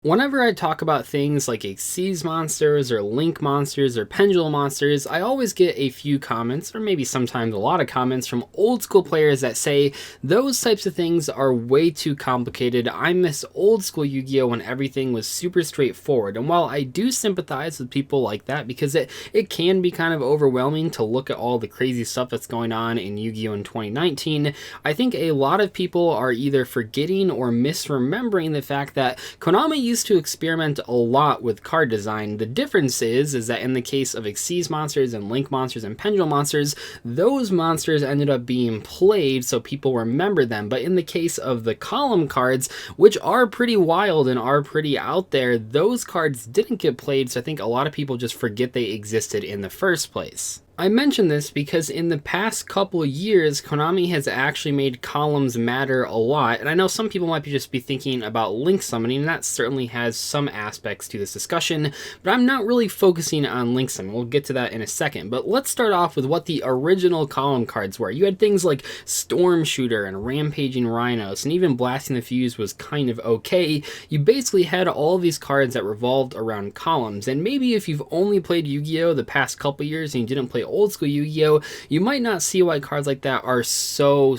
Whenever I talk about things like Xyz monsters or Link monsters or Pendulum monsters, I always get a few comments, or maybe sometimes a lot of comments from old school players that say those types of things are way too complicated. I miss old school Yu-Gi-Oh! When everything was super straightforward. And while I do sympathize with people like that because it can be kind of overwhelming to look at all the crazy stuff that's going on in Yu-Gi-Oh! In 2019, I think a lot of people are either forgetting or misremembering the fact that Konami used to experiment a lot with card design. The difference is that in the case of Xyz monsters and Link monsters and Pendulum monsters, those monsters ended up being played so people remember them. But in the case of the column cards, which are pretty wild and are pretty out there, those cards didn't get played, so I think a lot of people just forget they existed in the first place. I mention this because in the past couple of years, Konami has actually made columns matter a lot, and I know some people might just be thinking about link summoning, and that certainly has some aspects to this discussion, but I'm not really focusing on link summoning. We'll get to that in a second, but let's start off with what the original column cards were. You had things like Storm Shooter and Rampaging Rhinos, and even Blasting the Fuse was kind of okay. You basically had all of these cards that revolved around columns, and maybe if you've only played Yu-Gi-Oh! The past couple years and you didn't play old school Yu-Gi-Oh! You might not see why cards like that are so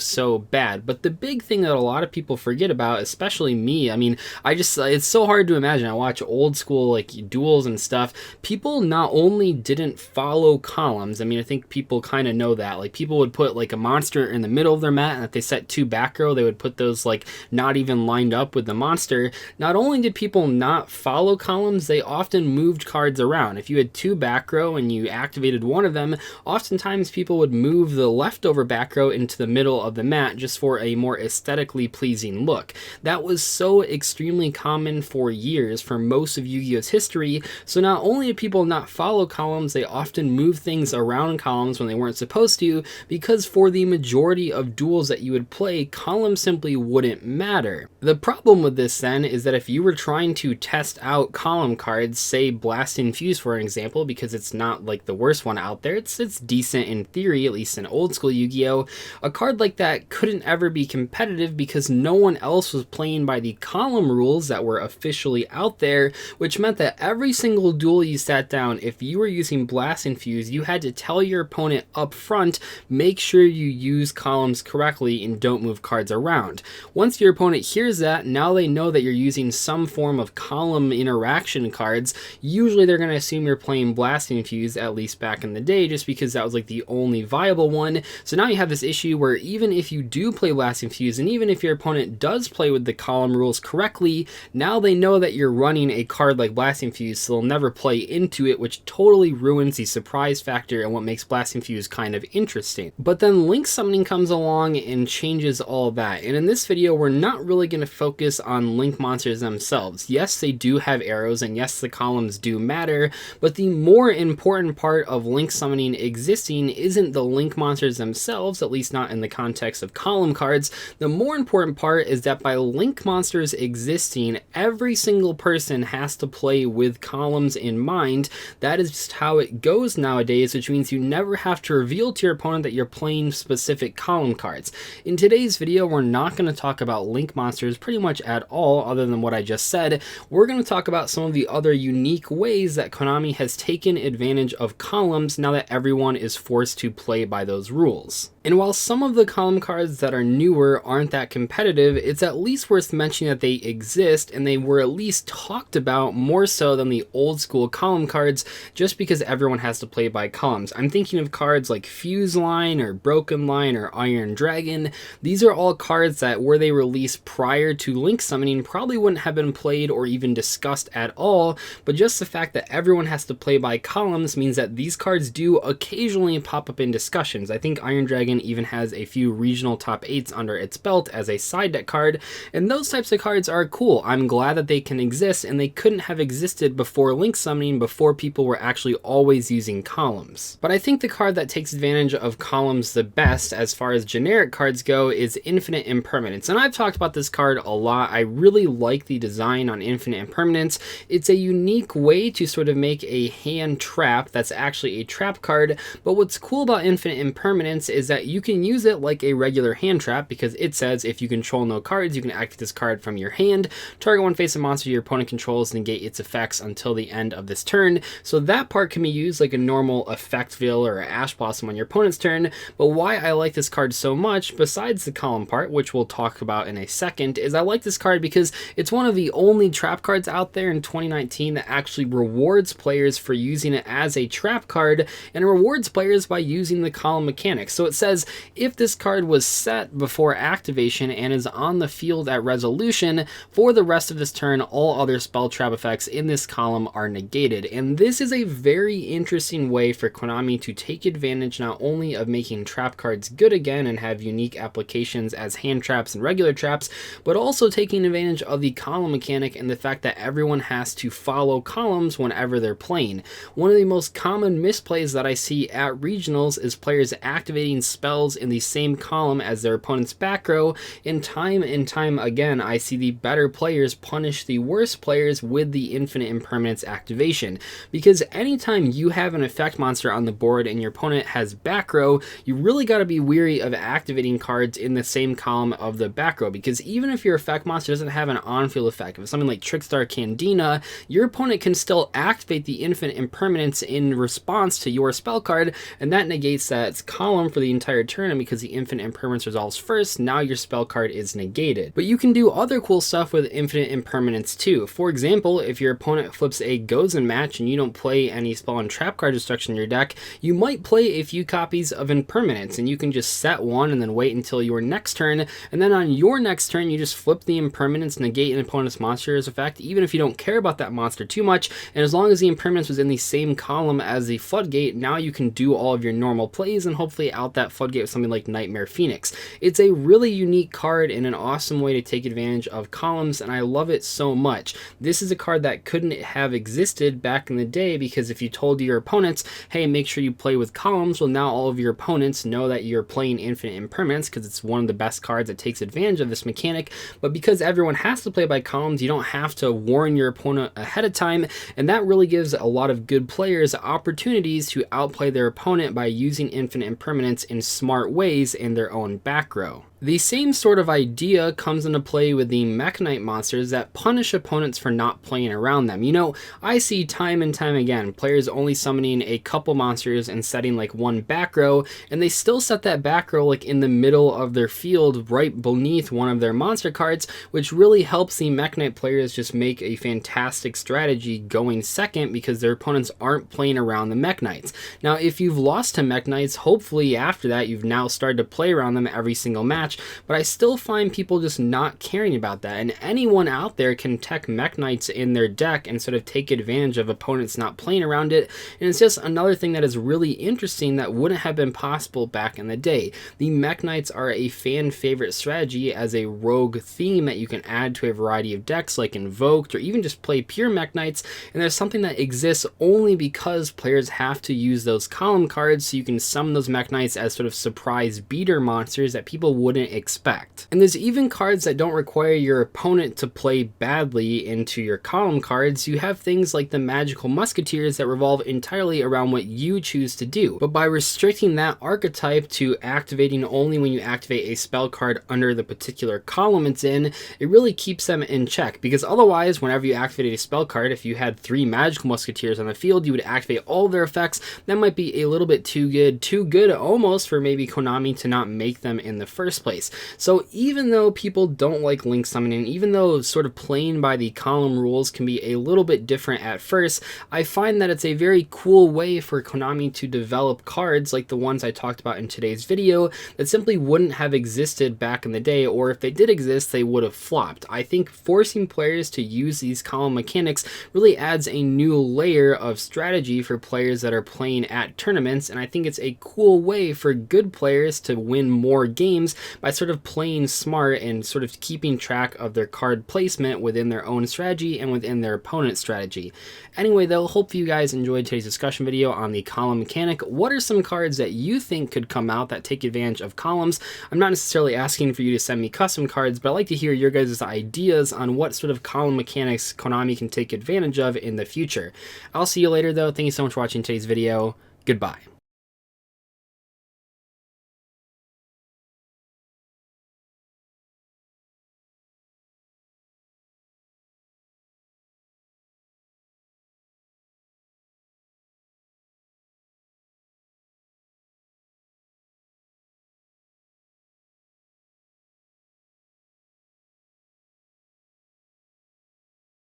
bad. But the big thing that a lot of people forget about, especially me, I mean, it's so hard to imagine. I watch old school like duels and stuff. People not only didn't follow columns, I mean, I think people kind of know that. Like, people would put like a monster in the middle of their mat, and if they set two back row, they would put those like not even lined up with the monster. Not only did people not follow columns, they often moved cards around. If you had two back row and you activated one of them, oftentimes people would move the leftover back row into the middle of the mat just for a more aesthetically pleasing look. That was so extremely common for years, for most of Yu-Gi-Oh's history, so not only did people not follow columns, they often move things around columns when they weren't supposed to, because for the majority of duels that you would play, columns simply wouldn't matter. The problem with this then is that if you were trying to test out column cards, say Blasting Fuse for an example, because it's not like the worst one out there, it's decent in theory, at least in old school Yu-Gi-Oh! A card like that couldn't ever be competitive because no one else was playing by the column rules that were officially out there, which meant that every single duel you sat down, if you were using Blast and Fuse, you had to tell your opponent up front, make sure you use columns correctly and don't move cards around. Once your opponent hears that, now they know that you're using some form of column interaction cards. Usually they're going to assume you're playing Blasting Fuse, at least back in the day, just because that was like the only viable one. So now you have this issue where even if you do play Blasting Fuse, and even if your opponent does play with the column rules correctly, now they know that you're running a card like Blasting Fuse, so they'll never play into it, which totally ruins the surprise factor and what makes Blasting Fuse kind of interesting. But then link summoning comes along and changes all that, and in this video we're not really going to focus on link monsters themselves. Yes, they do have arrows, and yes, the columns do matter, but the more important part of link summoning existing isn't the link monsters themselves, at least not in the context of column cards. The more important part is that by link monsters existing, every single person has to play with columns in mind. That is just how it goes nowadays, which means you never have to reveal to your opponent that you're playing specific column cards. In today's video, we're not going to talk about link monsters pretty much at all, other than what I just said. We're going to talk about some of the other unique ways that Konami has taken advantage of columns now that everyone is forced to play by those rules. And while some of the column cards that are newer aren't that competitive, it's at least worth mentioning that they exist, and they were at least talked about more so than the old school column cards, just because everyone has to play by columns. I'm thinking of cards like Fuse Line or Broken Line or Iron Dragon. These are all cards that, were they released prior to link summoning, probably wouldn't have been played or even discussed at all, but just the fact that everyone has to play by columns means that these cards do occasionally pop up in discussions. I think Iron Dragon even has a few regional top 8s under its belt as a side deck card, and those types of cards are cool. I'm glad that they can exist, and they couldn't have existed before link summoning, before people were actually always using columns. But I think the card that takes advantage of columns the best as far as generic cards go is Infinite Impermanence, and I've talked about this card a lot. I really like the design on Infinite Impermanence. It's a unique way to sort of make a hand trap that's actually a trap card, but what's cool about Infinite Impermanence is that that you can use it like a regular hand trap, because it says if you control no cards, you can activate this card from your hand. Target one face of monster your opponent controls, negate its effects until the end of this turn. So that part can be used like a normal effect veil or ash blossom on your opponent's turn. But why I like this card so much, besides the column part, which we'll talk about in a second, is I like this card because it's one of the only trap cards out there in 2019 that actually rewards players for using it as a trap card, and it rewards players by using the column mechanic. So it says if this card was set before activation and is on the field at resolution, for the rest of this turn, all other spell trap effects in this column are negated. And this is a very interesting way for Konami to take advantage not only of making trap cards good again and have unique applications as hand traps and regular traps, but also taking advantage of the column mechanic and the fact that everyone has to follow columns whenever they're playing. One of the most common misplays that I see at regionals is players activating spells in the same column as their opponent's back row, and time again I see the better players punish the worst players with the infinite impermanence activation. Because anytime you have an effect monster on the board and your opponent has back row, you really got to be weary of activating cards in the same column of the back row, because even if your effect monster doesn't have an on-field effect, if it's something like Trickstar Candina, your opponent can still activate the infinite impermanence in response to your spell card, and that negates that column for the entire turn. And because the infinite impermanence resolves first, now your spell card is negated. But you can do other cool stuff with infinite impermanence too. For example, if your opponent flips a Gozen match and you don't play any spell and trap card destruction in your deck, you might play a few copies of impermanence, and you can just set one and then wait until your next turn, and then on your next turn you just flip the impermanence, negate an opponent's monster's effect, even if you don't care about that monster too much, and as long as the impermanence was in the same column as the floodgate, now you can do all of your normal plays and hopefully out that floodgate with something like Nightmare Phoenix. It's a really unique card and an awesome way to take advantage of columns, and I love it so much. This is a card that couldn't have existed back in the day, because if you told your opponents, hey, make sure you play with columns, well, now all of your opponents know that you're playing infinite impermanence because it's one of the best cards that takes advantage of this mechanic. But because everyone has to play by columns, you don't have to warn your opponent ahead of time, and that really gives a lot of good players opportunities to outplay their opponent by using infinite impermanence in smart ways in their own back row. The same sort of idea comes into play with the Mekk-Knight monsters that punish opponents for not playing around them. You know, I see time and time again players only summoning a couple monsters and setting like one back row, and they still set that back row like in the middle of their field right beneath one of their monster cards, which really helps the Mekk-Knight players just make a fantastic strategy going second because their opponents aren't playing around the Mekk-Knights. Now, if you've lost to Mekk-Knights, hopefully after that you've now started to play around them every single match, but I still find people just not caring about that, and anyone out there can tech Mekk-Knights in their deck and sort of take advantage of opponents not playing around it, and it's just another thing that is really interesting that wouldn't have been possible back in the day. The Mekk-Knights are a fan favorite strategy as a rogue theme that you can add to a variety of decks like Invoked, or even just play pure Mekk-Knights, and there's something that exists only because players have to use those column cards, so you can summon those Mekk-Knights as sort of surprise beater monsters that people wouldn't expect. And there's even cards that don't require your opponent to play badly into your column cards. You have things like the Magical Musketeers that revolve entirely around what you choose to do, but by restricting that archetype to activating only when you activate a spell card under the particular column it's in, it really keeps them in check, because otherwise whenever you activate a spell card, if you had 3 Magical Musketeers on the field, you would activate all their effects. That might be a little bit too good almost for maybe Konami to not make them in the first place. So even though people don't like link summoning, even though sort of playing by the column rules can be a little bit different at first, I find that it's a very cool way for Konami to develop cards like the ones I talked about in today's video that simply wouldn't have existed back in the day, or if they did exist, they would have flopped. I think forcing players to use these column mechanics really adds a new layer of strategy for players that are playing at tournaments, and I think it's a cool way for good players to win more games by sort of playing smart and sort of keeping track of their card placement within their own strategy and within their opponent's strategy. Anyway though, hope you guys enjoyed today's discussion video on the column mechanic. What are some cards that you think could come out that take advantage of columns? I'm not necessarily asking for you to send me custom cards, but I'd like to hear your guys' ideas on what sort of column mechanics Konami can take advantage of in the future. I'll see you later though. Thank you so much for watching today's video. Goodbye.